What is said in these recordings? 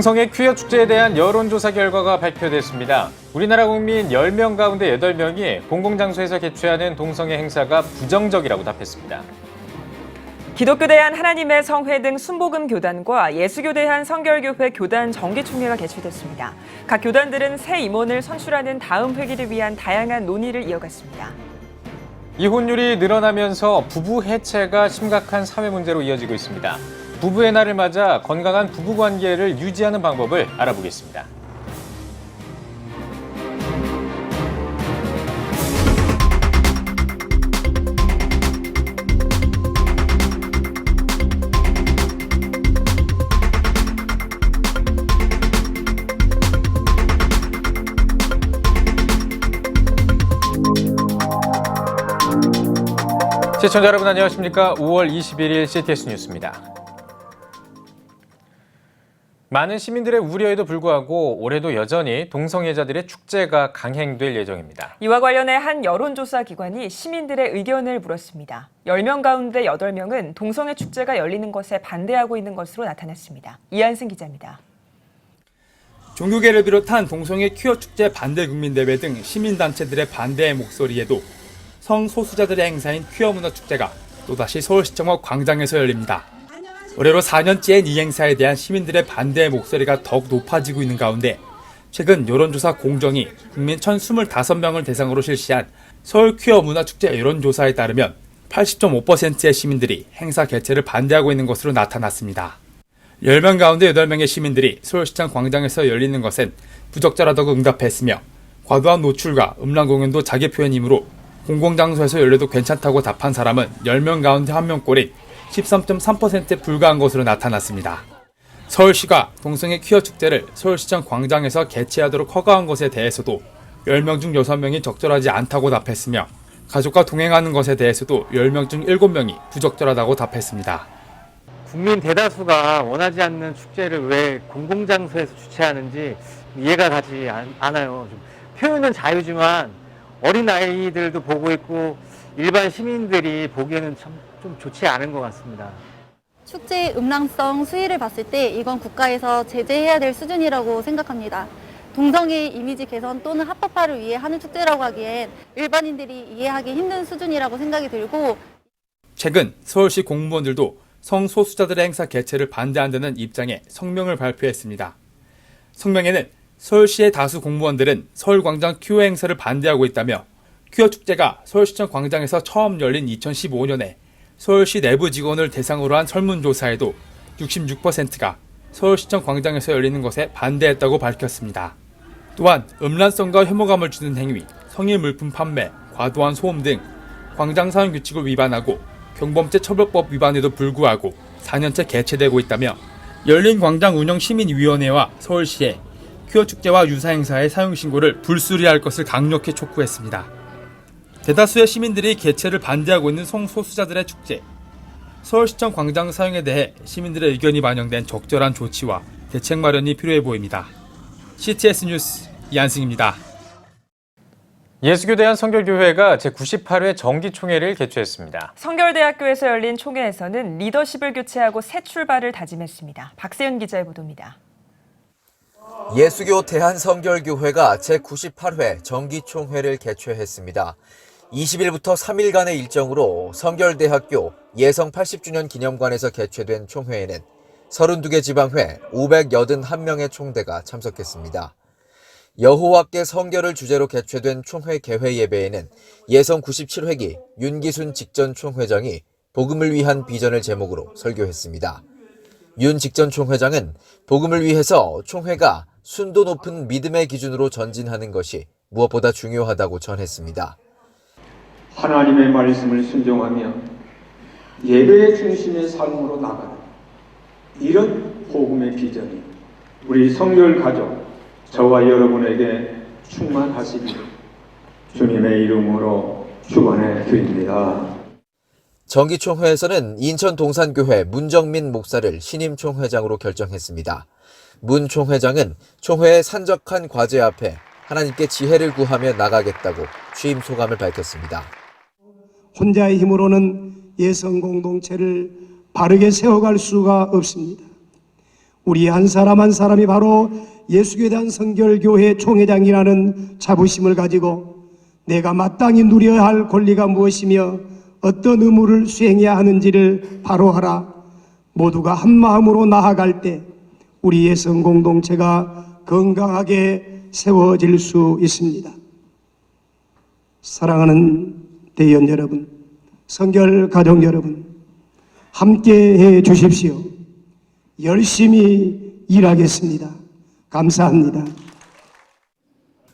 동성애 퀴어 축제에 대한 여론조사 결과가 발표됐습니다. 우리나라 국민 10명 가운데 8명이 공공장소에서 개최하는 동성애 행사가 부정적이라고 답했습니다. 기독교 대한 하나님의 성회 등 순복음 교단과 예수교 대한 성결교회 교단 정기총회가 개최됐습니다. 각 교단들은 새 임원을 선출하는 다음 회기를 위한 다양한 논의를 이어갔습니다. 이혼율이 늘어나면서 부부 해체가 심각한 사회 문제로 이어지고 있습니다. 부부의 날을 맞아 건강한 부부관계를 유지하는 방법을 알아보겠습니다. 시청자 여러분 안녕하십니까? 5월 21일 CTS 뉴스입니다. 많은 시민들의 우려에도 불구하고 올해도 여전히 동성애자들의 축제가 강행될 예정입니다. 이와 관련해 한 여론조사 기관이 시민들의 의견을 물었습니다. 10명 가운데 8명은 동성애 축제가 열리는 것에 반대하고 있는 것으로 나타났습니다. 이한승 기자입니다. 종교계를 비롯한 동성애 퀴어 축제 반대 국민대회 등 시민단체들의 반대의 목소리에도 성소수자들의 행사인 퀴어 문화 축제가 또다시 서울시청 광장에서 열립니다. 올해로 4년째인 이 행사에 대한 시민들의 반대의 목소리가 더욱 높아지고 있는 가운데 최근 여론조사 공정이 국민 1,025명을 대상으로 실시한 서울 퀴어 문화 축제 여론조사에 따르면 80.5%의 시민들이 행사 개최를 반대하고 있는 것으로 나타났습니다. 10명 가운데 8명의 시민들이 서울시청 광장에서 열리는 것엔 부적절하다고 응답했으며 과도한 노출과 음란 공연도 자기 표현이므로 공공장소에서 열려도 괜찮다고 답한 사람은 10명 가운데 1명꼴인 13.3%에 불과한 것으로 나타났습니다. 서울시가 동성애 퀴어 축제를 서울시청 광장에서 개최하도록 허가한 것에 대해서도 10명 중 6명이 적절하지 않다고 답했으며 가족과 동행하는 것에 대해서도 10명 중 7명이 부적절하다고 답했습니다. 국민 대다수가 원하지 않는 축제를 왜 공공장소에서 주최하는지 이해가 가지 않아요. 좀 표현은 자유지만 어린아이들도 보고 있고 일반 시민들이 보기에는 참 좀 좋지 않은 것 같습니다. 축제의 음란성 수위를 봤을 때 이건 국가에서 제재해야 될 수준이라고 생각합니다. 동성애 이미지 개선 또는 합법화를 위해 하는 축제라고 하기엔 일반인들이 이해하기 힘든 수준이라고 생각이 들고 최근 서울시 공무원들도 성소수자들의 행사 개최를 반대한다는 입장에 성명을 발표했습니다. 성명에는 서울시의 다수 공무원들은 서울광장 퀴어 행사를 반대하고 있다며 퀴어 축제가 서울시청 광장에서 처음 열린 2015년에 서울시 내부 직원을 대상으로 한 설문조사에도 66%가 서울시청 광장에서 열리는 것에 반대했다고 밝혔습니다. 또한 음란성과 혐오감을 주는 행위, 성인 물품 판매, 과도한 소음 등 광장 사용 규칙을 위반하고 경범죄 처벌법 위반에도 불구하고 4년째 개최되고 있다며 열린 광장 운영 시민위원회와 서울시에 퀴어 축제와 유사 행사의 사용 신고를 불수리할 것을 강력히 촉구했습니다. 대다수의 시민들이 개최를 반대하고 있는 성소수자들의 축제. 서울시청 광장 사용에 대해 시민들의 의견이 반영된 적절한 조치와 대책 마련이 필요해 보입니다. CTS 뉴스 이한승입니다. 예수교 대한성결교회가 제98회 정기총회를 개최했습니다. 성결대학교에서 열린 총회에서는 리더십을 교체하고 새 출발을 다짐했습니다. 박세윤 기자의 보도입니다. 예수교 대한성결교회가 제98회 정기총회를 개최했습니다. 20일부터 3일간의 일정으로 성결대학교 예성 80주년 기념관에서 개최된 총회에는 32개 지방회 581명의 총대가 참석했습니다. 여호와께 성결을 주제로 개최된 총회 개회 예배에는 예성 97회기 윤기순 직전 총회장이 복음을 위한 비전을 제목으로 설교했습니다. 윤 직전 총회장은 복음을 위해서 총회가 순도 높은 믿음의 기준으로 전진하는 것이 무엇보다 중요하다고 전했습니다. 하나님의 말씀을 순종하며 예배의 중심의 삶으로 나가는 이런 복음의 비전이 우리 성결 가족, 저와 여러분에게 충만하시기를 주님의 이름으로 축원해 드립니다. 정기총회에서는 인천 동산교회 문정민 목사를 신임 총회장으로 결정했습니다. 문 총회장은 총회의 산적한 과제 앞에 하나님께 지혜를 구하며 나가겠다고 취임 소감을 밝혔습니다. 혼자의 힘으로는 예성 공동체를 바르게 세워갈 수가 없습니다. 우리 한 사람 한 사람이 바로 예수교에 대한 성결교회 총회장이라는 자부심을 가지고 내가 마땅히 누려야 할 권리가 무엇이며 어떤 의무를 수행해야 하는지를 바로 알아 모두가 한 마음으로 나아갈 때 우리의 성공동체가 건강하게 세워질 수 있습니다. 사랑하는 대의원 여러분, 성결 가족 여러분, 함께해 주십시오. 열심히 일하겠습니다. 감사합니다.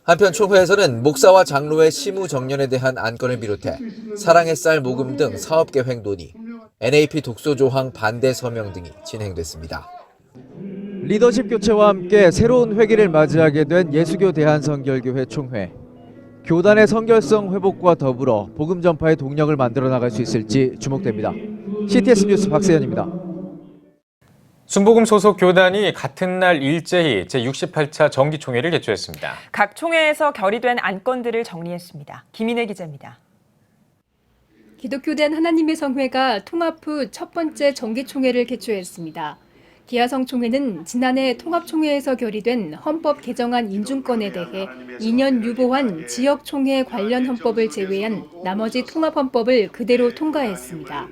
한편 총회에서는 목사와 장로의 시무 정년에 대한 안건을 비롯해 사랑의 쌀 모금 등 사업계획 논의, NAP 독소 조항 반대 서명 등이 진행됐습니다. 리더십 교체와 함께 새로운 회기를 맞이하게 된 예수교 대한성결교회 총회. 교단의 성결성 회복과 더불어 복음 전파의 동력을 만들어 나갈 수 있을지 주목됩니다. CTS 뉴스 박세현입니다. 순복음 소속 교단이 같은 날 일제히 제68차 정기총회를 개최했습니다. 각 총회에서 결의된 안건들을 정리했습니다. 김인혜 기자입니다. 기독교된 하나님의 성회가 통합 후 첫 번째 정기총회를 개최했습니다. 기아성 총회는 지난해 통합총회에서 결의된 헌법 개정안 인준건에 대해 2년 유보한 지역총회 관련 헌법을 제외한 나머지 통합헌법을 그대로 통과했습니다.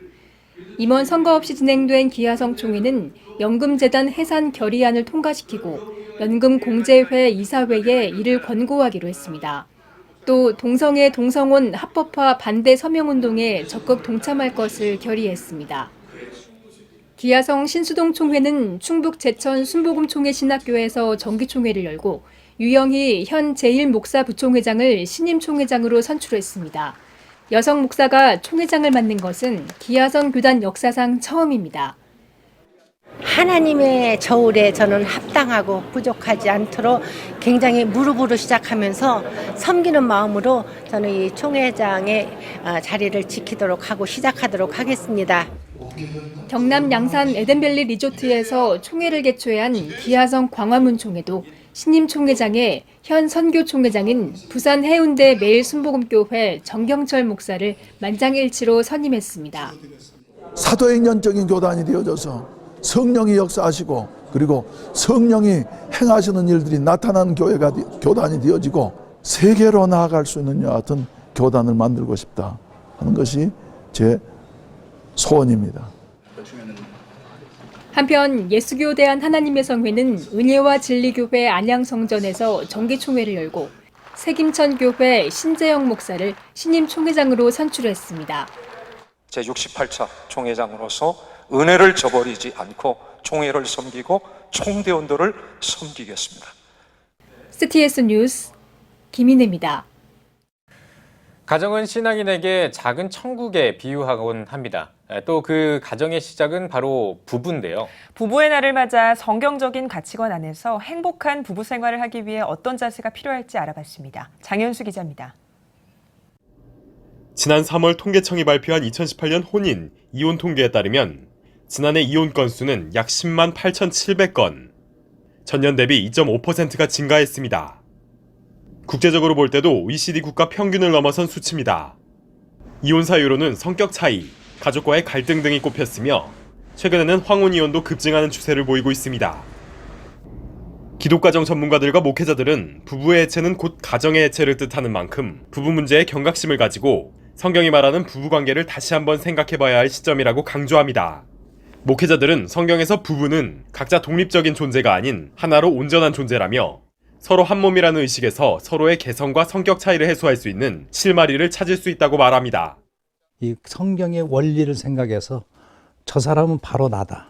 임원 선거 없이 진행된 기아성 총회는 연금재단 해산 결의안을 통과시키고 연금공제회 이사회에 이를 권고하기로 했습니다. 또 동성애 동성혼 합법화 반대 서명운동에 적극 동참할 것을 결의했습니다. 기아성 신수동 총회는 충북 제천 순복음총회 신학교에서 정기총회를 열고 유영희 현 제1목사 부총회장을 신임 총회장으로 선출했습니다. 여성 목사가 총회장을 맡는 것은 기아성 교단 역사상 처음입니다. 하나님의 저울에 저는 합당하고 부족하지 않도록 굉장히 무릎으로 시작하면서 섬기는 마음으로 저는 이 총회장의 자리를 지키도록 하고 시작하도록 하겠습니다. 경남 양산 에덴밸리 리조트에서 총회를 개최한 기아성 광화문 총회도 신임 총회장에 현 선교 총회장인 부산 해운대 매일순복음교회 정경철 목사를 만장일치로 선임했습니다. 사도행전적인 교단이 되어져서 성령이 역사하시고 그리고 성령이 행하시는 일들이 나타나는 교단이 되어지고 세계로 나아갈 수 있는 여하튼 교단을 만들고 싶다 하는 것이 제 소원입니다. 한편 예수교 대한 하나님의 성회는 은혜와 진리교회 안양성전에서 정기총회를 열고 색임천 교회 신재영 목사를 신임 총회장으로 선출했습니다. 제68차 총회장으로서 은혜를 저버리지 않고 총회를 섬기고 총대원들을 섬기겠습니다. CTS 뉴스 김인혜입니다. 가정은 신앙인에게 작은 천국에 비유하곤 합니다. 또 그 가정의 시작은 바로 부부인데요. 부부의 날을 맞아 성경적인 가치관 안에서 행복한 부부 생활을 하기 위해 어떤 자세가 필요할지 알아봤습니다. 장현수 기자입니다. 지난 3월 통계청이 발표한 2018년 혼인, 이혼 통계에 따르면 지난해 이혼 건수는 약 10만 8,700건, 전년 대비 2.5%가 증가했습니다. 국제적으로 볼 때도 OECD 국가 평균을 넘어선 수치입니다. 이혼 사유로는 성격 차이, 가족과의 갈등 등이 꼽혔으며 최근에는 황혼이혼도 급증하는 추세를 보이고 있습니다. 기독가정 전문가들과 목회자들은 부부의 해체는 곧 가정의 해체를 뜻하는 만큼 부부 문제에 경각심을 가지고 성경이 말하는 부부관계를 다시 한번 생각해봐야 할 시점이라고 강조합니다. 목회자들은 성경에서 부부는 각자 독립적인 존재가 아닌 하나로 온전한 존재라며 서로 한 몸이라는 의식에서 서로의 개성과 성격 차이를 해소할 수 있는 실마리를 찾을 수 있다고 말합니다. 이 성경의 원리를 생각해서 저 사람은 바로 나다.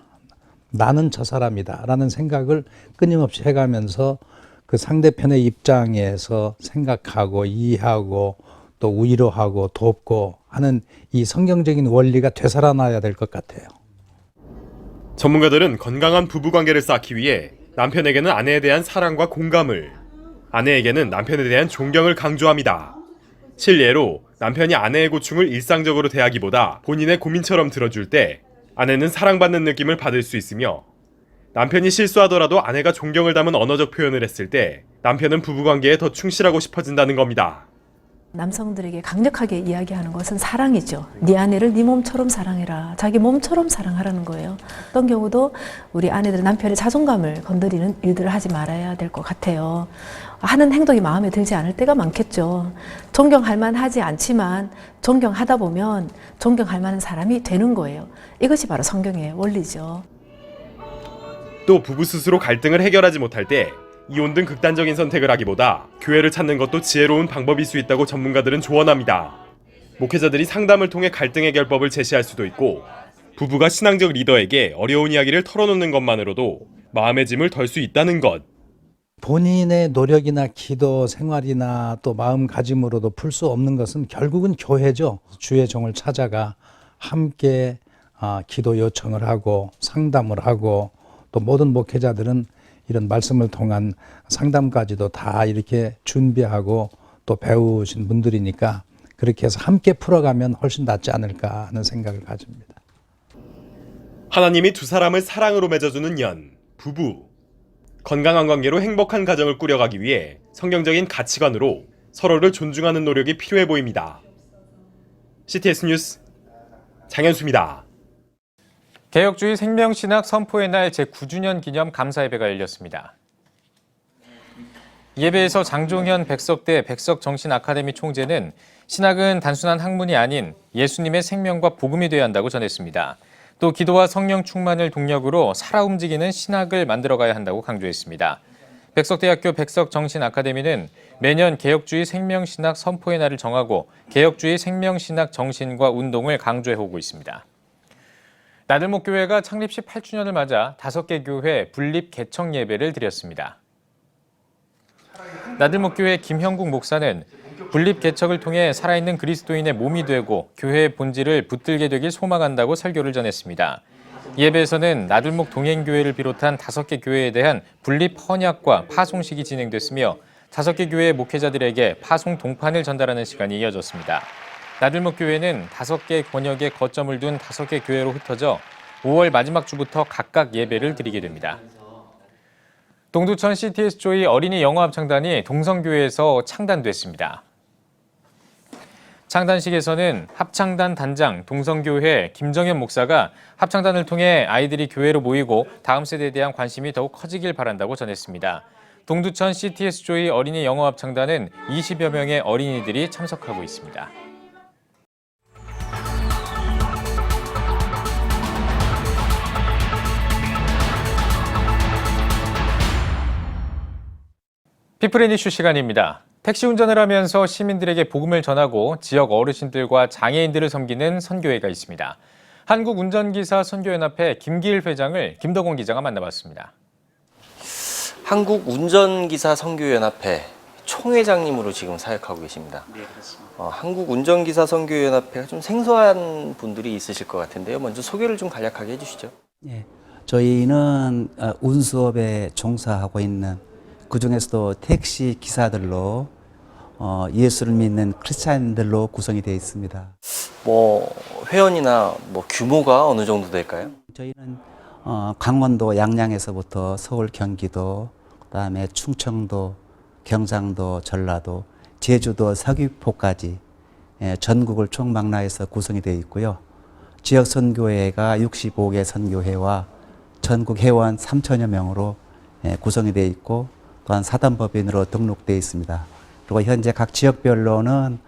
나는 저 사람이다. 라는 생각을 끊임없이 해가면서 그 상대편의 입장에서 생각하고 이해하고 또 위로하고 돕고 하는 이 성경적인 원리가 되살아나야 될 것 같아요. 전문가들은 건강한 부부관계를 쌓기 위해 남편에게는 아내에 대한 사랑과 공감을, 아내에게는 남편에 대한 존경을 강조합니다. 실례로 남편이 아내의 고충을 일상적으로 대하기보다 본인의 고민처럼 들어줄 때 아내는 사랑받는 느낌을 받을 수 있으며 남편이 실수하더라도 아내가 존경을 담은 언어적 표현을 했을 때 남편은 부부관계에 더 충실하고 싶어진다는 겁니다. 남성들에게 강력하게 이야기하는 것은 사랑이죠. 네 아내를 네 몸처럼 사랑해라. 자기 몸처럼 사랑하라는 거예요. 어떤 경우도 우리 아내들은 남편의 자존감을 건드리는 일들을 하지 말아야 될 것 같아요. 하는 행동이 마음에 들지 않을 때가 많겠죠. 존경할 만하지 않지만 존경하다 보면 존경할 만한 사람이 되는 거예요. 이것이 바로 성경의 원리죠. 또 부부 스스로 갈등을 해결하지 못할 때 이혼 등 극단적인 선택을 하기보다 교회를 찾는 것도 지혜로운 방법일 수 있다고 전문가들은 조언합니다. 목회자들이 상담을 통해 갈등 해결법을 제시할 수도 있고 부부가 신앙적 리더에게 어려운 이야기를 털어놓는 것만으로도 마음의 짐을 덜 수 있다는 것. 본인의 노력이나 기도 생활이나 또 마음가짐으로도 풀 수 없는 것은 결국은 교회죠. 주의 종을 찾아가 함께 기도 요청을 하고 상담을 하고 또 모든 목회자들은 이런 말씀을 통한 상담까지도 다 이렇게 준비하고 또 배우신 분들이니까 그렇게 해서 함께 풀어가면 훨씬 낫지 않을까 하는 생각을 가집니다. 하나님이 두 사람을 사랑으로 맺어주는 연, 부부. 건강한 관계로 행복한 가정을 꾸려가기 위해 성경적인 가치관으로 서로를 존중하는 노력이 필요해 보입니다. CTS 뉴스 장현수입니다. 개혁주의 생명신학 선포의 날 제9주년 기념 감사예배가 열렸습니다. 예배에서 장종현 백석대 백석정신아카데미 총재는 신학은 단순한 학문이 아닌 예수님의 생명과 복음이 되어야 한다고 전했습니다. 또 기도와 성령 충만을 동력으로 살아 움직이는 신학을 만들어가야 한다고 강조했습니다. 백석대학교 백석정신아카데미는 매년 개혁주의 생명신학 선포의 날을 정하고 개혁주의 생명신학 정신과 운동을 강조해오고 있습니다. 나들목교회가 창립 18주년을 맞아 5개 교회 분립 개청 예배를 드렸습니다. 나들목교회 김형국 목사는 분립 개척을 통해 살아있는 그리스도인의 몸이 되고 교회의 본질을 붙들게 되길 소망한다고 설교를 전했습니다. 예배에서는 나들목 동행교회를 비롯한 5개 교회에 대한 분립 헌약과 파송식이 진행됐으며 5개 교회의 목회자들에게 파송 동판을 전달하는 시간이 이어졌습니다. 나들목 교회는 5개 권역에 거점을 둔 5개 교회로 흩어져 5월 마지막 주부터 각각 예배를 드리게 됩니다. 동두천 CTS 조이 어린이 영어합창단이 동성교회에서 창단됐습니다. 창단식에서는 합창단 단장 동성교회 김정현 목사가 합창단을 통해 아이들이 교회로 모이고 다음 세대에 대한 관심이 더욱 커지길 바란다고 전했습니다. 동두천 CTS 조이 어린이 영어합창단은 20여 명의 어린이들이 참석하고 있습니다. 피플앤 이슈 시간입니다. 택시 운전을 하면서 시민들에게 복음을 전하고 지역 어르신들과 장애인들을 섬기는 선교회가 있습니다. 한국운전기사 선교연합회 김기일 회장을 김덕원 기자가 만나봤습니다. 한국운전기사 선교연합회 총회장님으로 지금 사역하고 계십니다. 네, 그렇습니다. 한국운전기사 선교연합회가 좀 생소한 분들이 있으실 것 같은데요. 먼저 소개를 좀 간략하게 해주시죠. 네, 저희는 운수업에 종사하고 있는 그중에서도 택시 기사들로 예수를 믿는 크리스찬들로 구성이 되어 있습니다. 회원이나 규모가 어느 정도 될까요? 저희는 강원도 양양에서부터 서울, 경기도, 그다음에 충청도, 경상도, 전라도, 제주도, 서귀포까지 전국을 총망라해서 구성이 되어 있고요. 지역 선교회가 65개 선교회와 전국 회원 3천여 명으로 구성이 되어 있고 또한 사단법인으로 등록되어 있습니다. 그리고 현재 각 지역별로는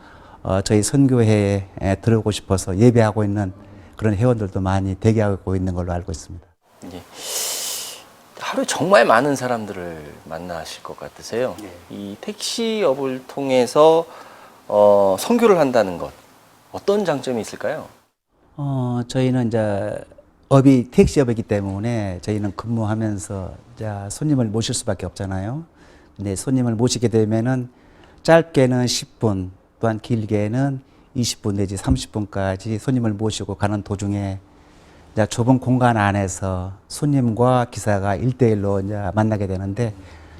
저희 선교회에 들어오고 싶어서 예배하고 있는 그런 회원들도 많이 대기하고 있는 걸로 알고 있습니다. 예. 하루에 정말 많은 사람들을 만나실 것 같으세요. 네. 이 택시업을 통해서 선교를 한다는 것, 어떤 장점이 있을까요? 저희는 이제 업이 택시업이기 때문에 저희는 근무하면서 손님을 모실 수밖에 없잖아요. 근데 손님을 모시게 되면은 짧게는 10분, 또한 길게는 20분 내지 30분까지 손님을 모시고 가는 도중에 이제 좁은 공간 안에서 손님과 기사가 1대1로 이제 만나게 되는데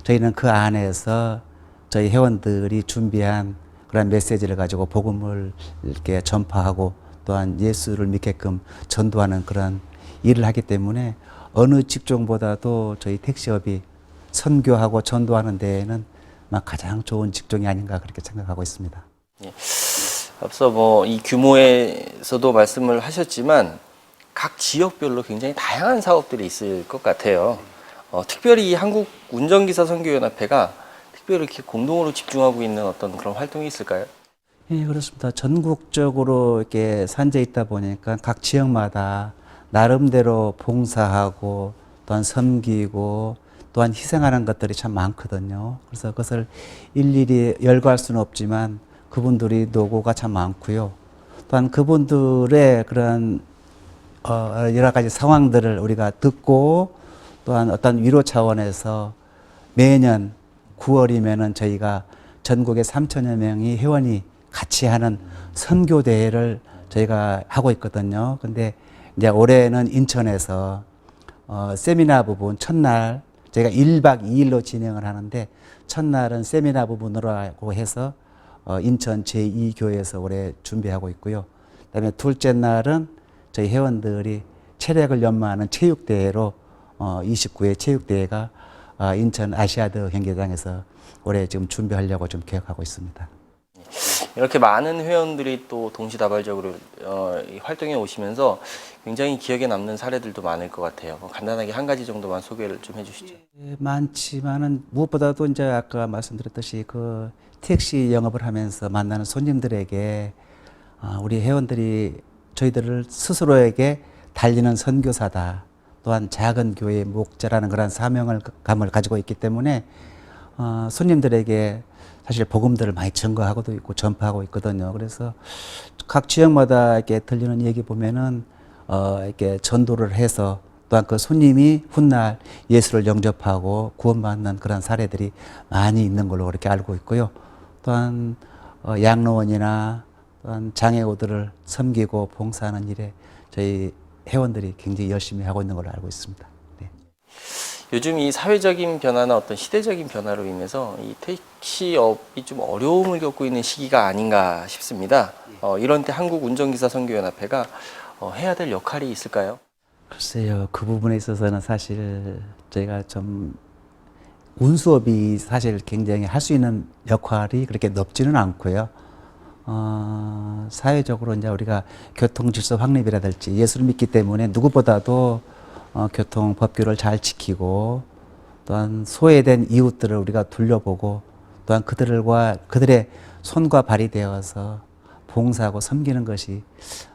저희는 그 안에서 저희 회원들이 준비한 그런 메시지를 가지고 복음을 이렇게 전파하고 또한 예수를 믿게끔 전도하는 그런 일을 하기 때문에 어느 직종보다도 저희 택시업이 선교하고 전도하는 데에는 가장 좋은 직종이 아닌가 그렇게 생각하고 있습니다. 앞서 이 규모에서도 말씀을 하셨지만 각 지역별로 굉장히 다양한 사업들이 있을 것 같아요. 특별히 이 한국 운전기사 선교연합회가 특별히 이렇게 공동으로 집중하고 있는 어떤 그런 활동이 있을까요? 예, 그렇습니다. 전국적으로 이렇게 산재해 있다 보니까 각 지역마다 나름대로 봉사하고 또한 섬기고 또한 희생하는 것들이 참 많거든요. 그래서 그것을 일일이 열거할 수는 없지만 그분들이 노고가 참 많고요. 또한 그분들의 그런 여러 가지 상황들을 우리가 듣고 또한 어떤 위로 차원에서 매년 9월이면은 저희가 전국에 3천여 명이 회원이 같이 하는 선교 대회를 저희가 하고 있거든요. 근데 이제 올해는 인천에서 세미나 부분 첫날 저희가 1박 2일로 진행을 하는데 첫날은 세미나 부분으로 하고 해서 인천 제2교회에서 올해 준비하고 있고요. 그다음에 둘째 날은 저희 회원들이 체력을 연마하는 체육대회로 29회 체육대회가 인천 아시아드 경기장에서 올해 지금 준비하려고 좀 계획하고 있습니다. 이렇게 많은 회원들이 또 동시다발적으로 활동에 오시면서 굉장히 기억에 남는 사례들도 많을 것 같아요. 간단하게 한 가지 정도만 소개를 좀 해주시죠. 많지만은 무엇보다도 이제 아까 말씀드렸듯이 그 택시 영업을 하면서 만나는 손님들에게 우리 회원들이 저희들을 스스로에게 달리는 선교사다. 또한 작은 교회의 목자라는 그런 사명감을 가지고 있기 때문에 손님들에게 사실 복음들을 많이 증거하고도 있고 전파하고 있거든요. 그래서 각 지역마다 이렇게 들리는 얘기 보면은 이렇게 전도를 해서 또한 그 손님이 훗날 예수를 영접하고 구원받는 그런 사례들이 많이 있는 걸로 그렇게 알고 있고요. 또한 양로원이나 또한 장애우들을 섬기고 봉사하는 일에 저희 회원들이 굉장히 열심히 하고 있는 걸로 알고 있습니다. 네. 요즘 이 사회적인 변화나 어떤 시대적인 변화로 인해서 이 택시업이 좀 어려움을 겪고 있는 시기가 아닌가 싶습니다. 이런 때 한국운전기사 선교연합회가 해야 될 역할이 있을까요? 글쎄요, 그 부분에 있어서는 사실 저희가 좀 운수업이 사실 굉장히 할 수 있는 역할이 그렇게 넓지는 않고요. 사회적으로 이제 우리가 교통 질서 확립이라든지 예수를 믿기 때문에 누구보다도 교통 법규를 잘 지키고 또한 소외된 이웃들을 우리가 둘러보고 또한 그들의 손과 발이 되어서 봉사하고 섬기는 것이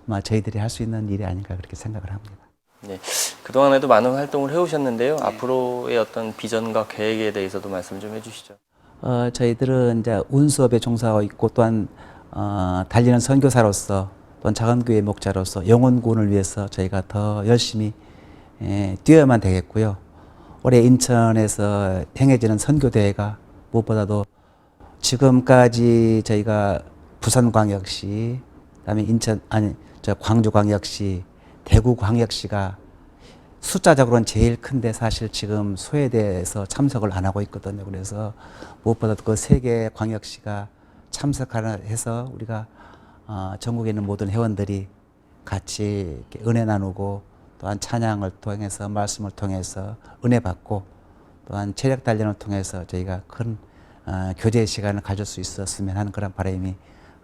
아마 저희들이 할 수 있는 일이 아닌가 그렇게 생각을 합니다. 네, 그동안에도 많은 활동을 해오셨는데요. 앞으로의 어떤 비전과 계획에 대해서도 말씀 좀 해주시죠. 저희들은 이제 운수업에 종사하고 있고 또한 달리는 선교사로서 또한 작은교회 목자로서 영혼구원을 위해서 저희가 더 열심히 뛰어야만 되겠고요. 올해 인천에서 행해지는 선교대회가 무엇보다도 지금까지 저희가 부산광역시, 그다음에 광주광역시, 대구광역시가 숫자적으로는 제일 큰데 사실 지금 소외돼서 참석을 안 하고 있거든요. 그래서 무엇보다도 그 세 개의 광역시가 참석하라 해서 우리가 전국에 있는 모든 회원들이 같이 이렇게 은혜 나누고 또한 찬양을 통해서 말씀을 통해서 은혜 받고 또한 체력 단련을 통해서 저희가 큰 교제 시간을 가질 수 있었으면 하는 그런 바람이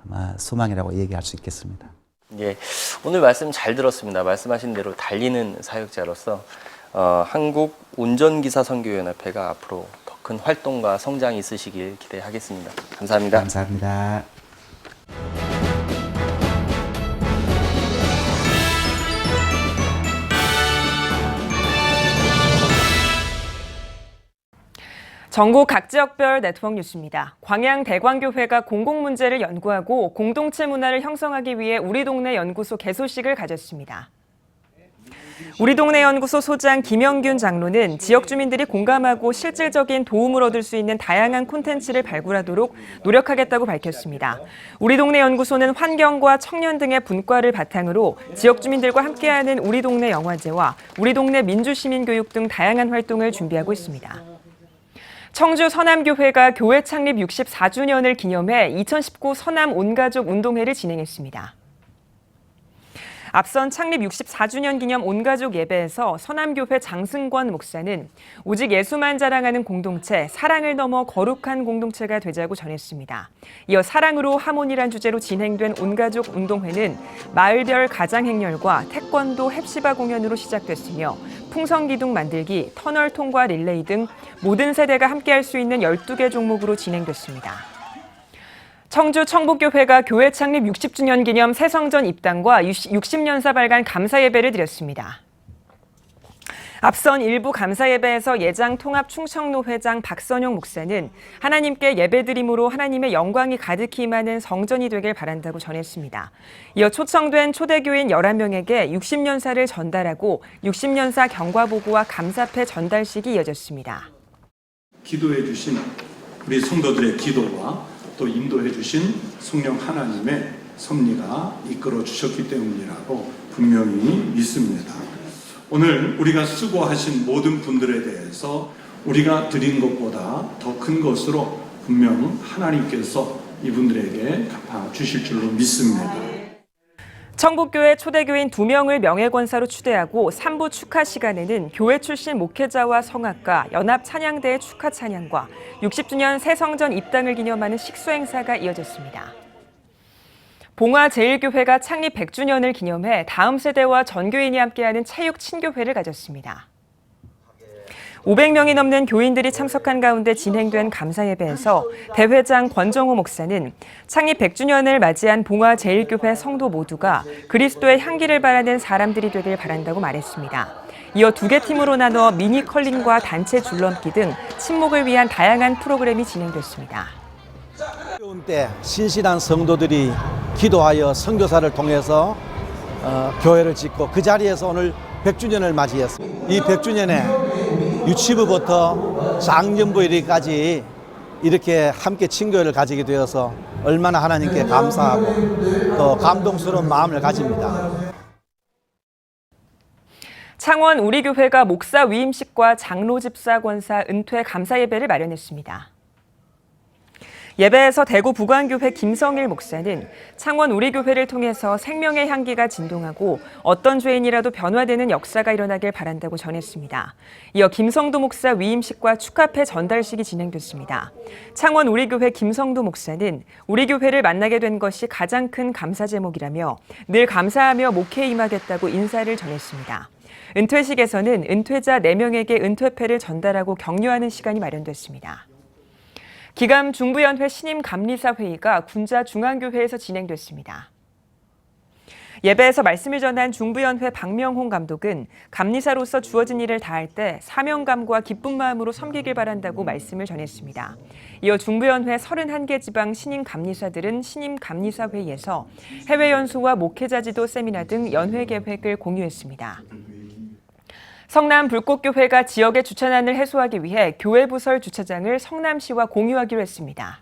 아마 소망이라고 얘기할 수 있겠습니다. 예, 오늘 말씀 잘 들었습니다. 말씀하신 대로 달리는 사역자로서 한국 운전기사 선교연합회가 앞으로 더 큰 활동과 성장이 있으시길 기대하겠습니다. 감사합니다. 감사합니다. 전국 각 지역별 네트워크 뉴스입니다. 광양 대광교회가 공공문제를 연구하고 공동체 문화를 형성하기 위해 우리 동네 연구소 개소식을 가졌습니다. 우리 동네 연구소 소장 김영균 장로는 지역 주민들이 공감하고 실질적인 도움을 얻을 수 있는 다양한 콘텐츠를 발굴하도록 노력하겠다고 밝혔습니다. 우리 동네 연구소는 환경과 청년 등의 분과를 바탕으로 지역 주민들과 함께하는 우리 동네 영화제와 우리 동네 민주시민교육 등 다양한 활동을 준비하고 있습니다. 청주 서남교회가 교회 창립 64주년을 기념해 2019 서남 온가족 운동회를 진행했습니다. 앞선 창립 64주년 기념 온가족 예배에서 서남교회 장승권 목사는 오직 예수만 자랑하는 공동체, 사랑을 넘어 거룩한 공동체가 되자고 전했습니다. 이어 사랑으로 하모니란 주제로 진행된 온가족 운동회는 마을별 가장 행렬과 태권도 햅시바 공연으로 시작됐으며 풍선기둥 만들기, 터널 통과 릴레이 등 모든 세대가 함께할 수 있는 12개 종목으로 진행됐습니다. 청주 청북교회가 교회 창립 60주년 기념 새성전 입당과 60년사 발간 감사예배를 드렸습니다. 앞선 일부 감사예배에서 예장 통합 충청로 회장 박선용 목사는 하나님께 예배드림으로 하나님의 영광이 가득히 임하는 성전이 되길 바란다고 전했습니다. 이어 초청된 초대교인 11명에게 60년사를 전달하고 60년사 경과보고와 감사패 전달식이 이어졌습니다. 기도해 주신 우리 성도들의 기도와 또 인도해 주신 성령 하나님의 섭리가 이끌어 주셨기 때문이라고 분명히 믿습니다. 오늘 우리가 수고하신 모든 분들에 대해서 우리가 드린 것보다 더 큰 것으로 분명 하나님께서 이분들에게 갚아 주실 줄로 믿습니다. 청북교회 초대교인 2명을 명예권사로 추대하고 3부 축하 시간에는 교회 출신 목회자와 성악가, 연합찬양대의 축하 찬양과 60주년 새성전 입당을 기념하는 식수 행사가 이어졌습니다. 봉화제일교회가 창립 100주년을 기념해 다음 세대와 전교인이 함께하는 체육 친교회를 가졌습니다. 500명이 넘는 교인들이 참석한 가운데 진행된 감사예배에서 대회장 권정호 목사는 창립 100주년을 맞이한 봉화제일교회 성도 모두가 그리스도의 향기를 바라는 사람들이 되길 바란다고 말했습니다. 이어 2개 팀으로 나누어 미니컬링과 단체 줄넘기 등 친목을 위한 다양한 프로그램이 진행됐습니다. 어려운 때 신실한 성도들이 기도하여 선교사를 통해서 교회를 짓고 그 자리에서 오늘 100주년을 맞이했습니다. 이 100주년에 유치부부터 장년부까지 이렇게 함께 친교회를 가지게 되어서 얼마나 하나님께 감사하고 또 감동스러운 마음을 가집니다. 창원 우리교회가 목사 위임식과 장로 집사 권사 은퇴 감사 예배를 마련했습니다. 예배에서 대구 북안교회 김성일 목사는 창원 우리교회를 통해서 생명의 향기가 진동하고 어떤 죄인이라도 변화되는 역사가 일어나길 바란다고 전했습니다. 이어 김성도 목사 위임식과 축하패 전달식이 진행됐습니다. 창원 우리교회 김성도 목사는 우리교회를 만나게 된 것이 가장 큰 감사 제목이라며 늘 감사하며 목회에 임하겠다고 인사를 전했습니다. 은퇴식에서는 은퇴자 4명에게 은퇴패를 전달하고 격려하는 시간이 마련됐습니다. 기감 중부연회 신임 감리사 회의가 군자 중앙교회에서 진행됐습니다. 예배에서 말씀을 전한 중부연회 박명홍 감독은 감리사로서 주어진 일을 다할 때 사명감과 기쁜 마음으로 섬기길 바란다고 말씀을 전했습니다. 이어 중부연회 31개 지방 신임 감리사들은 신임 감리사 회의에서 해외 연수와 목회자 지도 세미나 등 연회 계획을 공유했습니다. 성남 불꽃교회가 지역의 주차난을 해소하기 위해 교회 부설 주차장을 성남시와 공유하기로 했습니다.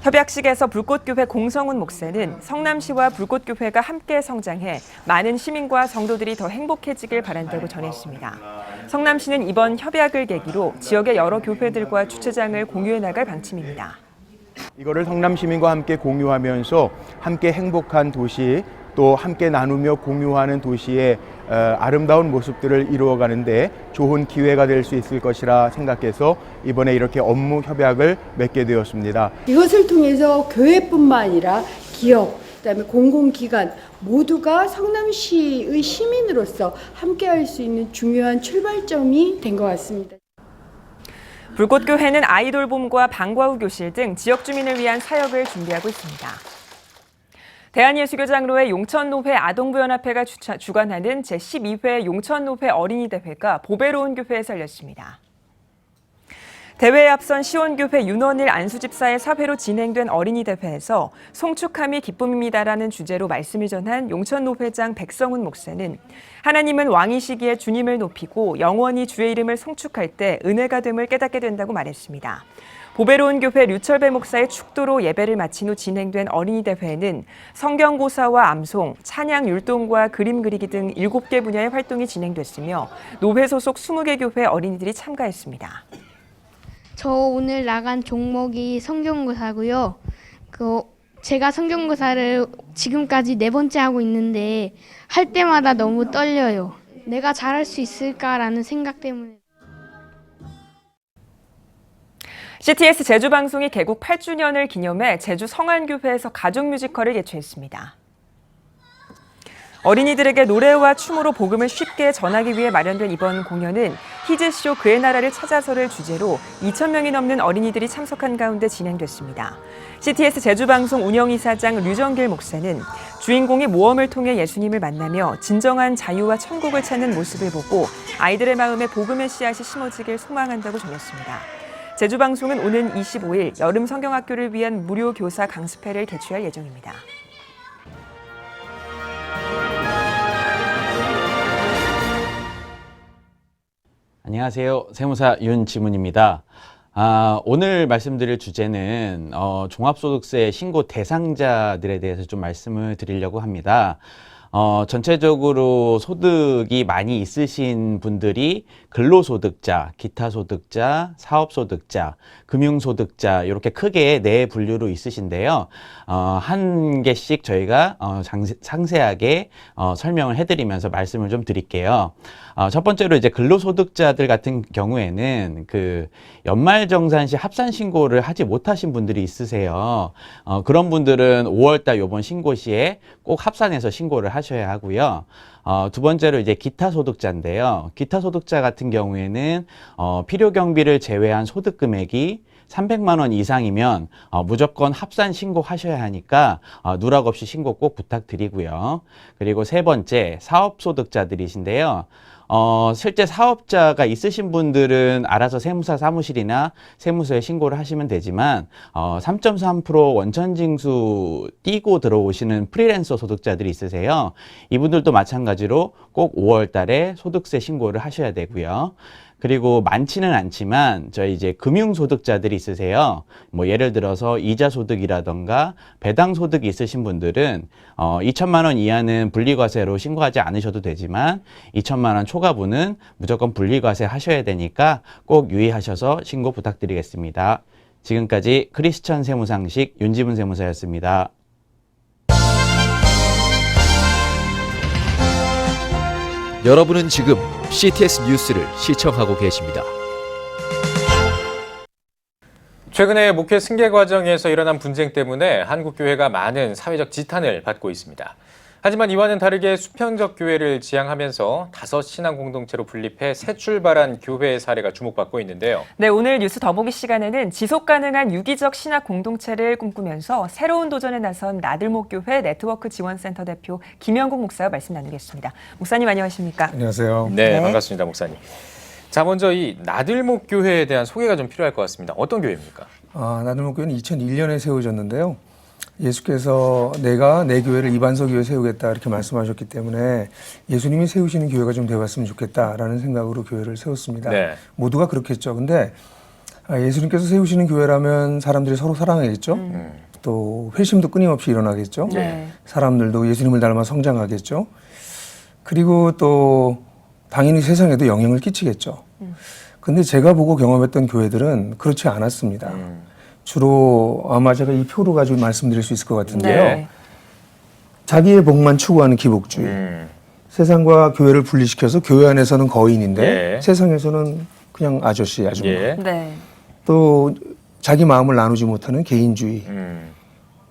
협약식에서 불꽃교회 공성훈 목사는 성남시와 불꽃교회가 함께 성장해 많은 시민과 성도들이 더 행복해지길 바란다고 전했습니다. 성남시는 이번 협약을 계기로 지역의 여러 교회들과 주차장을 공유해 나갈 방침입니다. 이거를 성남 시민과 함께 공유하면서 함께 행복한 도시 또 함께 나누며 공유하는 도시의 아름다운 모습들을 이루어가는데 좋은 기회가 될 수 있을 것이라 생각해서 이번에 이렇게 업무 협약을 맺게 되었습니다. 이것을 통해서 교회뿐만 아니라 기업, 그다음에 공공기관 모두가 성남시의 시민으로서 함께할 수 있는 중요한 출발점이 된 것 같습니다. 불꽃교회는 아이돌봄과 방과후 교실 등 지역 주민을 위한 사역을 준비하고 있습니다. 대한예수교장로회 용천노회 아동부연합회가 주관하는 제12회 용천노회 어린이대회가 보배로운 교회에서 열렸습니다. 대회에 앞선 시온교회 윤원일 안수집사의 사회로 진행된 어린이대회에서 송축함이 기쁨입니다라는 주제로 말씀을 전한 용천노회장 백성훈 목사는 하나님은 왕이시기에 주님을 높이고 영원히 주의 이름을 송축할 때 은혜가 됨을 깨닫게 된다고 말했습니다. 보배로운 교회 류철배 목사의 축도로 예배를 마친 후 진행된 어린이대회에는 성경고사와 암송, 찬양 율동과 그림 그리기 등 7개 분야의 활동이 진행됐으며 노회 소속 20개 교회 어린이들이 참가했습니다. 저 오늘 나간 종목이 성경고사고요. 제가 성경고사를 지금까지 4번째 하고 있는데 할 때마다 너무 떨려요. 내가 잘할 수 있을까라는 생각 때문에. CTS 제주방송이 개국 8주년을 기념해 제주 성안교회에서 가족 뮤지컬을 개최했습니다. 어린이들에게 노래와 춤으로 복음을 쉽게 전하기 위해 마련된 이번 공연은 히즈쇼 그의 나라를 찾아서를 주제로 2,000명이 넘는 어린이들이 참석한 가운데 진행됐습니다. CTS 제주방송 운영이사장 류정길 목사는 주인공이 모험을 통해 예수님을 만나며 진정한 자유와 천국을 찾는 모습을 보고 아이들의 마음에 복음의 씨앗이 심어지길 소망한다고 전했습니다. 제주방송은 오는 25일 여름 성경학교를 위한 무료 교사 강습회를 개최할 예정입니다. 안녕하세요. 세무사 윤지문입니다. 오늘 말씀드릴 주제는 종합소득세 신고 대상자들에 대해서 좀 말씀을 드리려고 합니다. 전체적으로 소득이 많이 있으신 분들이 근로소득자, 기타소득자, 사업소득자, 금융소득자 이렇게 크게 네 분류로 있으신데요. 한 개씩 저희가 상세하게 설명을 해드리면서 말씀을 좀 드릴게요. 첫 번째로 이제 근로소득자들 같은 경우에는 그 연말정산시 합산신고를 하지 못하신 분들이 있으세요. 그런 분들은 5월달 요번 신고 시에 꼭 합산해서 신고를 하셔야 하고요. 두 번째로 이제 기타 소득자인데요. 기타 소득자 같은 경우에는 필요 경비를 제외한 소득 금액이 300만 원 이상이면 무조건 합산 신고하셔야 하니까 누락 없이 신고 꼭 부탁드리고요. 그리고 세 번째 사업소득자들이신데요. 실제 사업자가 있으신 분들은 알아서 세무사 사무실이나 세무서에 신고를 하시면 되지만 3.3% 원천징수 띄고 들어오시는 프리랜서 소득자들이 있으세요. 이분들도 마찬가지로 꼭 5월 달에 소득세 신고를 하셔야 되고요. 그리고 많지는 않지만 저희 이제 금융소득자들이 있으세요. 뭐 예를 들어서 이자소득이라던가 배당소득이 있으신 분들은 2천만 원 이하는 분리과세로 신고하지 않으셔도 되지만 2천만 원 초과분은 무조건 분리과세 하셔야 되니까 꼭 유의하셔서 신고 부탁드리겠습니다. 지금까지 크리스천 세무상식 윤지문 세무사였습니다. 여러분은 지금 CTS 뉴스를 시청하고 계십니다. 최근에 목회 승계 과정에서 일어난 분쟁 때문에 한국교회가 많은 사회적 지탄을 받고 있습니다. 하지만 이와는 다르게 수평적 교회를 지향하면서 5 신앙 공동체로 분립해 새 출발한 교회의 사례가 주목받고 있는데요. 네, 오늘 뉴스 더보기 시간에는 지속 가능한 유기적 신학 공동체를 꿈꾸면서 새로운 도전에 나선 나들목교회 네트워크 지원센터 대표 김영국 목사와 말씀 나누겠습니다. 목사님 안녕하십니까? 안녕하세요. 네, 반갑습니다, 목사님. 자, 먼저 이 나들목교회에 대한 소개가 좀 필요할 것 같습니다. 어떤 교회입니까? 나들목교회는 2001년에 세워졌는데요. 예수께서 내가 내 교회를 이반석 교회 세우겠다 이렇게 말씀하셨기 때문에 예수님이 세우시는 교회가 좀 되었으면 좋겠다라는 생각으로 교회를 세웠습니다. 네. 모두가 그렇겠죠. 근데 예수님께서 세우시는 교회라면 사람들이 서로 사랑하겠죠. 또 회심도 끊임없이 일어나겠죠. 네. 사람들도 예수님을 닮아 성장하겠죠. 그리고 또 당연히 세상에도 영향을 끼치겠죠. 근데 제가 보고 경험했던 교회들은 그렇지 않았습니다. 주로 아마 제가 이 표로 가지고 말씀드릴 수 있을 것 같은데요. 네. 자기의 복만 추구하는 기복주의. 세상과 교회를 분리시켜서 교회 안에서는 거인인데 네. 세상에서는 그냥 아저씨, 아줌마. 네. 또 자기 마음을 나누지 못하는 개인주의.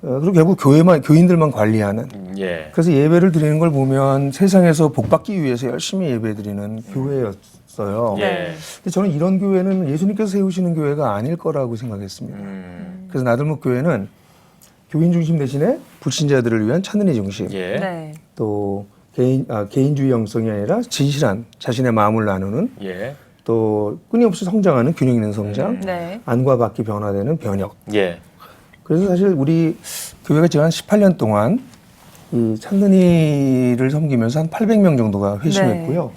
그리고 결국 교인들만 관리하는. 예. 그래서 예배를 드리는 걸 보면 세상에서 복 받기 위해서 열심히 예배 드리는 교회였어요. 예. 근데 저는 이런 교회는 예수님께서 세우시는 교회가 아닐 거라고 생각했습니다. 그래서 나들목 교회는 교인 중심 대신에 불신자들을 위한 찬은혜 중심. 예. 네. 또 개인주의 영성이 아니라 진실한 자신의 마음을 나누는. 예. 또 끊임없이 성장하는 균형 있는 성장. 네. 안과 밖이 변화되는 변혁. 예. 그래서 사실 우리 교회가 지난 18년 동안 이 찬근이를 섬기면서 한 800명 정도가 회심했고요.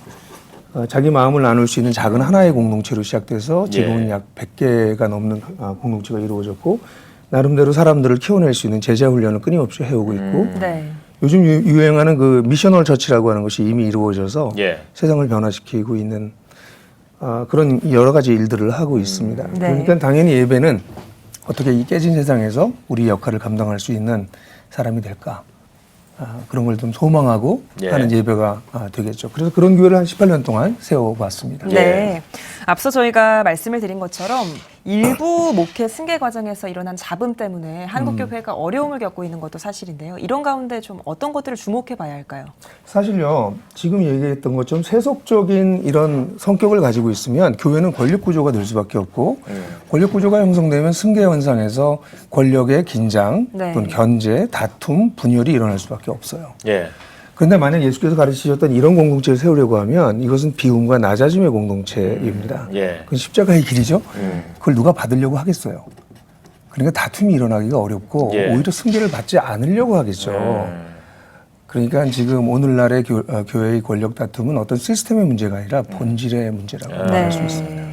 자기 마음을 나눌 수 있는 작은 하나의 공동체로 시작돼서 지금은 약 100개가 넘는 공동체가 이루어졌고 나름대로 사람들을 키워낼 수 있는 제자 훈련을 끊임없이 해오고 있고 네. 요즘 유행하는 그 미셔널 처치라고 하는 것이 이미 이루어져서 예. 세상을 변화시키고 있는 그런 여러 가지 일들을 하고 있습니다. 네. 그러니까 당연히 예배는 어떻게 이 깨진 세상에서 우리 역할을 감당할 수 있는 사람이 될까? 그런 걸 좀 소망하고 하는 예배가 되겠죠. 그래서 그런 교회를 한 18년 동안 세워봤습니다. 네. 앞서 저희가 말씀을 드린 것처럼 일부 목회 승계 과정에서 일어난 잡음 때문에 한국교회가 어려움을 겪고 있는 것도 사실인데요. 이런 가운데 좀 어떤 것들을 주목해 봐야 할까요? 사실요, 지금 얘기했던 것처럼 세속적인 이런 성격을 가지고 있으면 교회는 권력 구조가 될 수밖에 없고 권력 구조가 형성되면 승계 현상에서 권력의 긴장, 또는 견제, 다툼, 분열이 일어날 수밖에 없어요. 그런데 만약 예수께서 가르치셨던 이런 공동체를 세우려고 하면 이것은 비움과 낮아짐의 공동체입니다. 그건 십자가의 길이죠. 그걸 누가 받으려고 하겠어요. 그러니까 다툼이 일어나기가 어렵고 오히려 승계를 받지 않으려고 하겠죠. 그러니까 지금 오늘날의 교회의 권력 다툼은 어떤 시스템의 문제가 아니라 본질의 문제라고 말할 수 있습니다.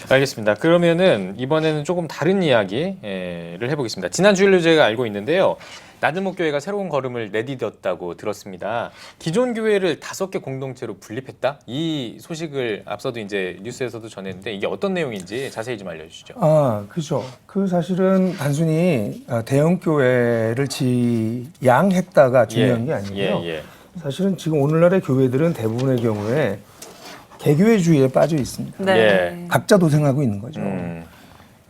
알겠습니다. 그러면은 이번에는 조금 다른 이야기를 해보겠습니다. 지난 주일로 제가 알고 있는데요. 나들목 교회가 새로운 걸음을 내디뎠다고 들었습니다. 기존 교회를 5개 공동체로 분립했다? 이 소식을 앞서도 이제 뉴스에서도 전했는데 이게 어떤 내용인지 자세히 좀 알려주시죠. 그렇죠. 그 사실은 단순히 대형 교회를 지양했다가 중요한 게 아니고요. 사실은 지금 오늘날의 교회들은 대부분의 경우에 개교회주의에 빠져 있습니다. 각자 도생하고 있는 거죠.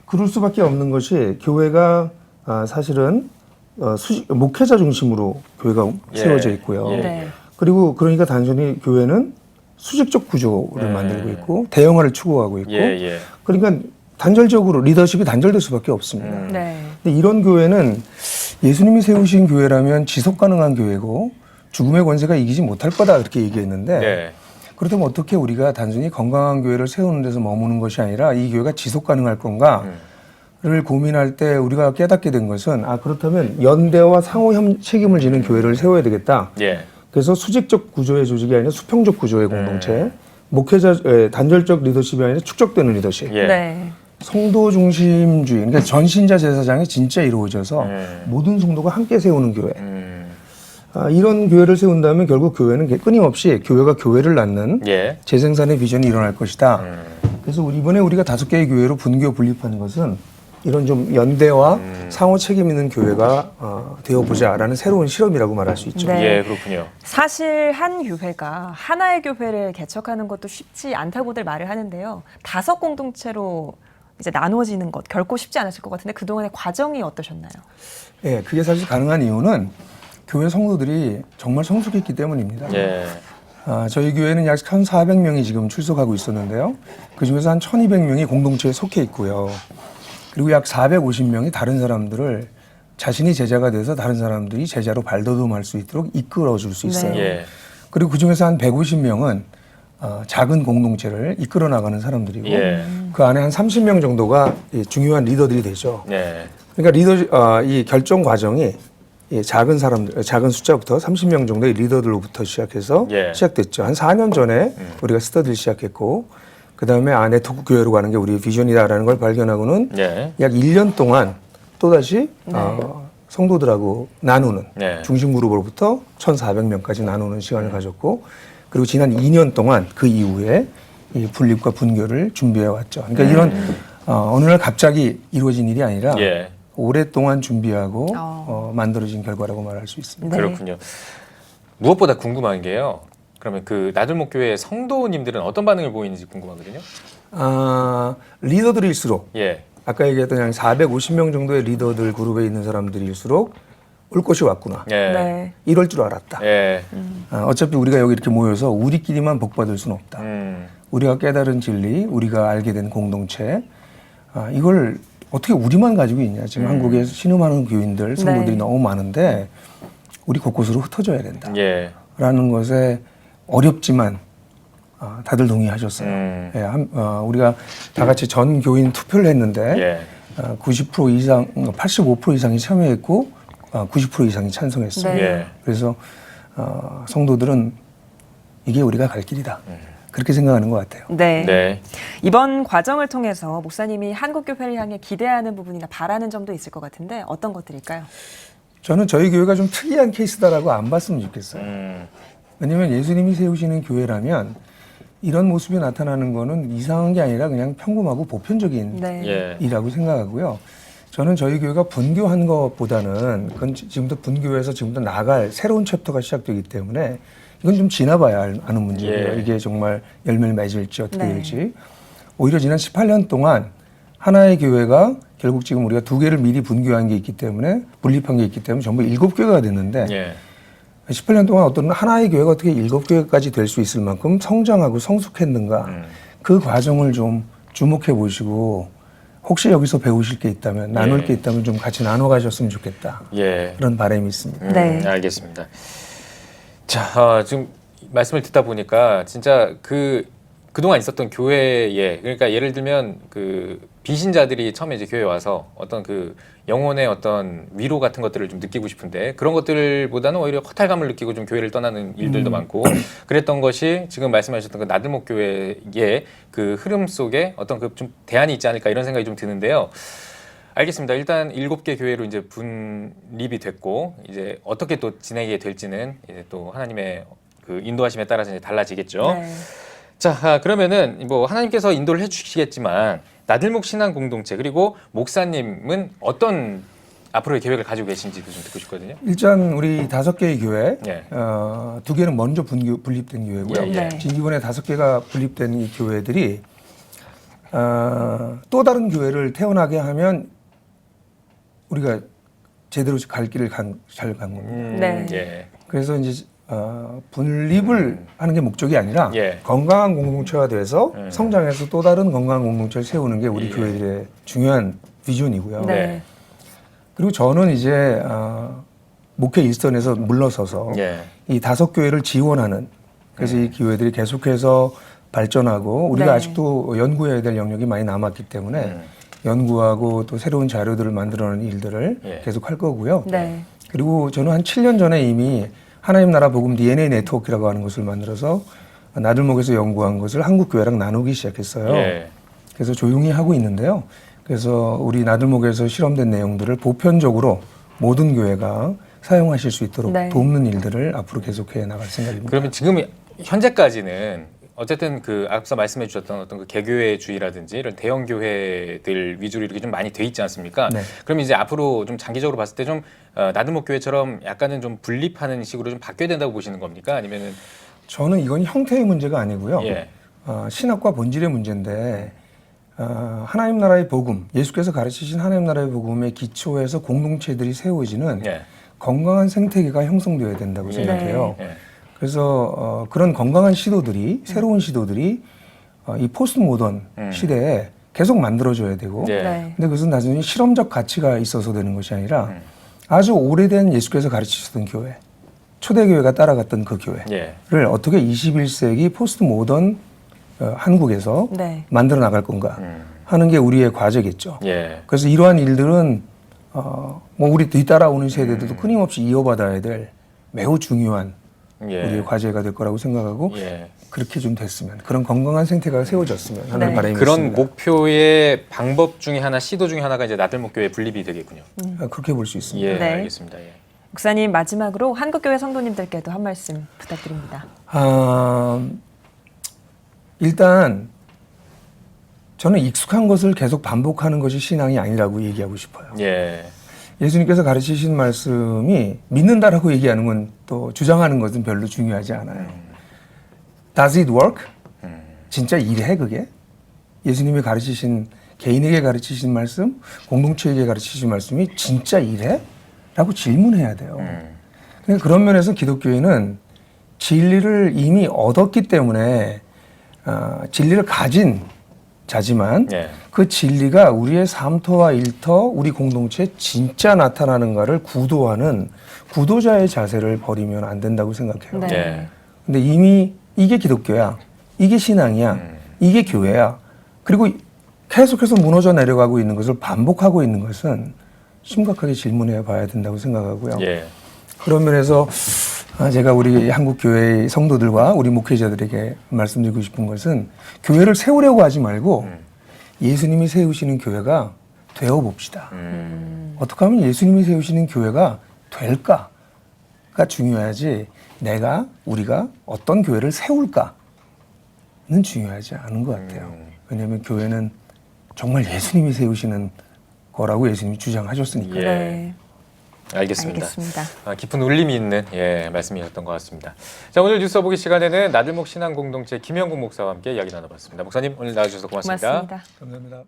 그럴 수밖에 없는 것이 교회가 사실은 목회자 중심으로 교회가 세워져 있고요. 그리고 그러니까 단순히 교회는 수직적 구조를 만들고 있고 대형화를 추구하고 있고 그러니까 단절적으로 리더십이 단절될 수밖에 없습니다. 근데 이런 교회는 예수님이 세우신 교회라면 지속 가능한 교회고 죽음의 권세가 이기지 못할 거다 이렇게 얘기했는데 그렇다면 어떻게 우리가 단순히 건강한 교회를 세우는 데서 머무는 것이 아니라 이 교회가 지속 가능할 건가를 고민할 때 우리가 깨닫게 된 것은 그렇다면 연대와 상호 책임을 지는 교회를 세워야 되겠다. 그래서 수직적 구조의 조직이 아니라 수평적 구조의 공동체, 목회자 단절적 리더십이 아니라 축적되는 리더십. 성도 중심주의, 그러니까 전신자 제사장이 진짜 이루어져서 모든 성도가 함께 세우는 교회. 이런 교회를 세운다면 결국 교회는 끊임없이 교회가 교회를 낳는 재생산의 비전이 일어날 것이다. 그래서 이번에 우리가 5개의 교회로 분교 분립하는 것은 이런 좀 연대와 상호 책임 있는 교회가 되어보자라는 새로운 실험이라고 말할 수 있죠. 그렇군요. 사실 한 교회가 하나의 교회를 개척하는 것도 쉽지 않다고들 말을 하는데요. 5 공동체로 이제 나누어지는 것 결코 쉽지 않았을 것 같은데 그동안의 과정이 어떠셨나요? 그게 사실 가능한 이유는 교회 성도들이 정말 성숙했기 때문입니다. 저희 교회는 약 1,400명이 지금 출석하고 있었는데요. 그중에서 한 1,200명이 공동체에 속해 있고요. 그리고 약 450명이 다른 사람들을 자신이 제자가 돼서 다른 사람들이 제자로 발돋움할 수 있도록 이끌어줄 수 있어요. 그리고 그중에서 한 150명은 작은 공동체를 이끌어 나가는 사람들이고 그 안에 한 30명 정도가 중요한 리더들이 되죠. 그러니까 이 결정 과정이 작은 사람들, 작은 숫자부터 30명 정도의 리더들로부터 시작해서 시작됐죠. 한 4년 전에 우리가 스터디를 시작했고, 그 다음에 네트워크 교회로 가는 게 우리의 비전이다라는 걸 발견하고는 약 1년 동안 또다시 성도들하고 나누는 중심 그룹으로부터 1,400명까지 나누는 시간을 가졌고, 그리고 지난 2년 동안 그 이후에 이 분립과 분교를 준비해 왔죠. 그러니까 이런 어느 날 갑자기 이루어진 일이 아니라 오랫동안 준비하고 만들어진 결과라고 말할 수 있습니다. 그렇군요. 무엇보다 궁금한 게요. 그러면 그 나들목 교회 성도님들은 어떤 반응을 보이는지 궁금하거든요. 리더들일수록 아까 얘기했던 한 450명 정도의 리더들 그룹에 있는 사람들일수록 올 것이 왔구나. 이럴 줄 알았다. 어차피 우리가 여기 이렇게 모여서 우리끼리만 복받을 수는 없다. 우리가 깨달은 진리, 우리가 알게 된 공동체, 이걸 어떻게 우리만 가지고 있냐. 지금 한국에 신음하는 교인들, 성도들이 너무 많은데 우리 곳곳으로 흩어져야 된다. 라는 것에 어렵지만 다들 동의하셨어요. 우리가 다 같이 전 교인 투표를 했는데 90% 이상, 85% 이상이 참여했고 90% 이상이 찬성했어요. 그래서 성도들은 이게 우리가 갈 길이다. 그렇게 생각하는 것 같아요. 이번 과정을 통해서 목사님이 한국교회를 향해 기대하는 부분이나 바라는 점도 있을 것 같은데 어떤 것들일까요? 저는 저희 교회가 좀 특이한 케이스다라고 안 봤으면 좋겠어요. 왜냐하면 예수님이 세우시는 교회라면 이런 모습이 나타나는 거는 이상한 게 아니라 그냥 평범하고 보편적인 일이라고 생각하고요. 저는 저희 교회가 분교한 것보다는 그건 지금부터 분교에서 지금부터 나갈 새로운 챕터가 시작되기 때문에 이건 좀 지나봐야 아는 문제고요. 예. 이게 정말 열매를 맺을지 어떻게 네. 될지. 오히려 지난 18년 동안 하나의 교회가 결국 지금 우리가 2개를 미리 분교한 게 있기 때문에 분립한 게 있기 때문에 전부 7교회가 됐는데 예. 18년 동안 어떤 하나의 교회가 어떻게 7교회까지 될 수 있을 만큼 성장하고 성숙했는가 그 과정을 좀 주목해 보시고 혹시 여기서 배우실 게 있다면 나눌 게 있다면 좀 같이 나눠 가셨으면 좋겠다. 예. 그런 바람이 있습니다. 네. 알겠습니다. 자, 지금 말씀을 듣다 보니까 진짜 그동안 있었던 교회에, 그러니까 예를 들면 그 비신자들이 처음에 이제 교회에 와서 어떤 그 영혼의 어떤 위로 같은 것들을 좀 느끼고 싶은데 그런 것들보다는 오히려 허탈감을 느끼고 좀 교회를 떠나는 일들도 많고 그랬던 것이 지금 말씀하셨던 그 나들목 교회의 그 흐름 속에 어떤 그 좀 대안이 있지 않을까 이런 생각이 좀 드는데요. 알겠습니다. 일단 7개 교회로 이제 분립이 됐고 이제 어떻게 또 지내게 될지는 이제 또 하나님의 그 인도하심에 따라서 이제 달라지겠죠. 네. 자, 그러면은 뭐 하나님께서 인도를 해주시겠지만 나들목 신앙 공동체 그리고 목사님은 어떤 앞으로의 계획을 가지고 계신지도 좀 듣고 싶거든요. 일단 우리 5개의 교회, 예. 2개는 먼저 분립된 교회고요. 예, 예. 지금 이번에 5개가 분립된 이 교회들이 또 다른 교회를 태어나게 하면 우리가 제대로 갈 길을 잘 간 겁니다. 네. 예. 그래서 이제 분립을 하는 게 목적이 아니라 예. 건강한 공동체가 돼서 성장해서 또 다른 건강한 공동체를 세우는 게 우리 교회들의 중요한 비전이고요. 네. 그리고 저는 이제 목회 일선에서 물러서서 예. 이 5교회를 지원하는 그래서 이 교회들이 계속해서 발전하고 우리가 네. 아직도 연구해야 될 영역이 많이 남았기 때문에 연구하고 또 새로운 자료들을 만들어내는 일들을 예. 계속 할 거고요. 네. 그리고 저는 한 7년 전에 이미 하나님 나라 복음 DNA 네트워크라고 하는 것을 만들어서 나들목에서 연구한 것을 한국 교회랑 나누기 시작했어요. 예. 그래서 조용히 하고 있는데요. 그래서 우리 나들목에서 실험된 내용들을 보편적으로 모든 교회가 사용하실 수 있도록 네. 돕는 일들을 앞으로 계속해 나갈 생각입니다. 그러면 지금 현재까지는 어쨌든 그 앞서 말씀해 주셨던 어떤 그 개교회주의라든지 이런 대형 교회들 위주로 이렇게 좀 많이 돼 있지 않습니까? 네. 그럼 이제 앞으로 좀 장기적으로 봤을 때 좀 나들목 교회처럼 약간은 좀 분립하는 식으로 좀 바뀌어야 된다고 보시는 겁니까? 아니면은 저는 이건 형태의 문제가 아니고요. 예. 신학과 본질의 문제인데 하나님 나라의 복음, 예수께서 가르치신 하나님 나라의 복음의 기초에서 공동체들이 세워지는 예. 건강한 생태계가 형성되어야 된다고 생각해요. 예. 그래서 그런 건강한 시도들이 새로운 시도들이 이 포스트 모던 시대에 계속 만들어져야 되고 예. 네. 근데 그것은 나중에 실험적 가치가 있어서 되는 것이 아니라 아주 오래된 예수께서 가르치셨던 교회 초대교회가 따라갔던 그 교회를 예. 어떻게 21세기 포스트 모던 한국에서 네. 만들어 나갈 건가 하는 게 우리의 과제겠죠. 예. 그래서 이러한 일들은 뭐 우리 뒤따라오는 세대들도 끊임없이 이어받아야 될 매우 중요한 예. 우리의 과제가 될 거라고 생각하고 예. 그렇게 좀 됐으면 그런 건강한 생태가 세워졌으면 하는 네. 바람이 그런 있습니다. 목표의 방법 중에 하나, 시도 중에 하나가 이제 나들목 교회 분립이 되겠군요. 그렇게 볼 수 있습니다. 예, 네. 알겠습니다. 예. 목사님 마지막으로 한국교회 성도님들께도 한 말씀 부탁드립니다. 일단 저는 익숙한 것을 계속 반복하는 것이 신앙이 아니라고 얘기하고 싶어요. 예. 예수님께서 가르치신 말씀이 믿는다라고 얘기하는 건 또 주장하는 것은 별로 중요하지 않아요. Does it work? 진짜 일해 그게? 예수님이 가르치신 개인에게 가르치신 말씀, 공동체에게 가르치신 말씀이 진짜 일해? 라고 질문해야 돼요. 그러니까 그런 면에서 기독교회는 진리를 이미 얻었기 때문에 진리를 가진 자지만 예. 그 진리가 우리의 삶터와 일터, 우리 공동체에 진짜 나타나는가를 구도하는 구도자의 자세를 버리면 안 된다고 생각해요. 네. 예. 근데 이미 이게 기독교야, 이게 신앙이야, 이게 교회야. 그리고 계속해서 무너져 내려가고 있는 것을 반복하고 있는 것은 심각하게 질문해 봐야 된다고 생각하고요. 예. 그런 면에서 제가 우리 한국교회의 성도들과 우리 목회자들에게 말씀드리고 싶은 것은 교회를 세우려고 하지 말고 예수님이 세우시는 교회가 되어봅시다. 어떻게 하면 예수님이 세우시는 교회가 될까가 중요하지 우리가 어떤 교회를 세울까는 중요하지 않은 것 같아요. 왜냐하면 교회는 정말 예수님이 세우시는 거라고 예수님이 주장하셨으니까요. 네. 알겠습니다. 알겠습니다. 깊은 울림이 있는 말씀이었던 것 같습니다. 자, 오늘 뉴스 보기 시간에는 나들목 신앙공동체 김영국 목사와 함께 이야기 나눠봤습니다. 목사님 오늘 나와주셔서 고맙습니다. 고맙습니다. 감사합니다.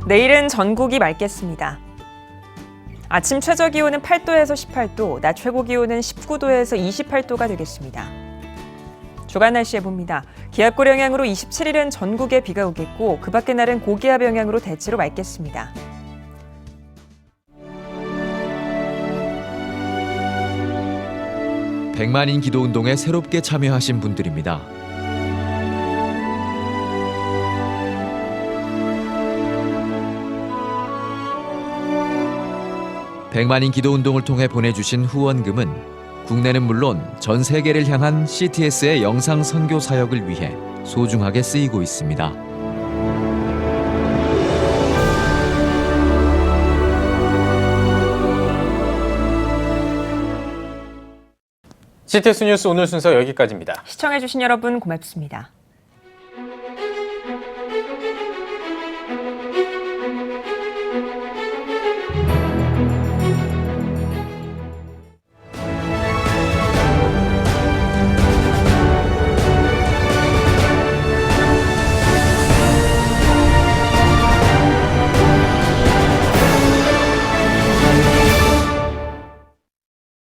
내일은 전국이 맑겠습니다. 아침 최저 기온은 8도에서 18도, 낮 최고 기온은 19도에서 28도가 되겠습니다. 주간 날씨 해봅니다. 기압골 영향으로 27일은 전국에 비가 오겠고 그 밖의 날은 고기압 영향으로 대체로 맑겠습니다. 백만인 기도운동에 새롭게 참여하신 분들입니다. 백만인 기도운동을 통해 보내주신 후원금은 국내는 물론 전 세계를 향한 CTS의 영상 선교 사역을 위해 소중하게 쓰이고 있습니다. CTS 뉴스 오늘 순서 여기까지입니다. 시청해주신 여러분 고맙습니다.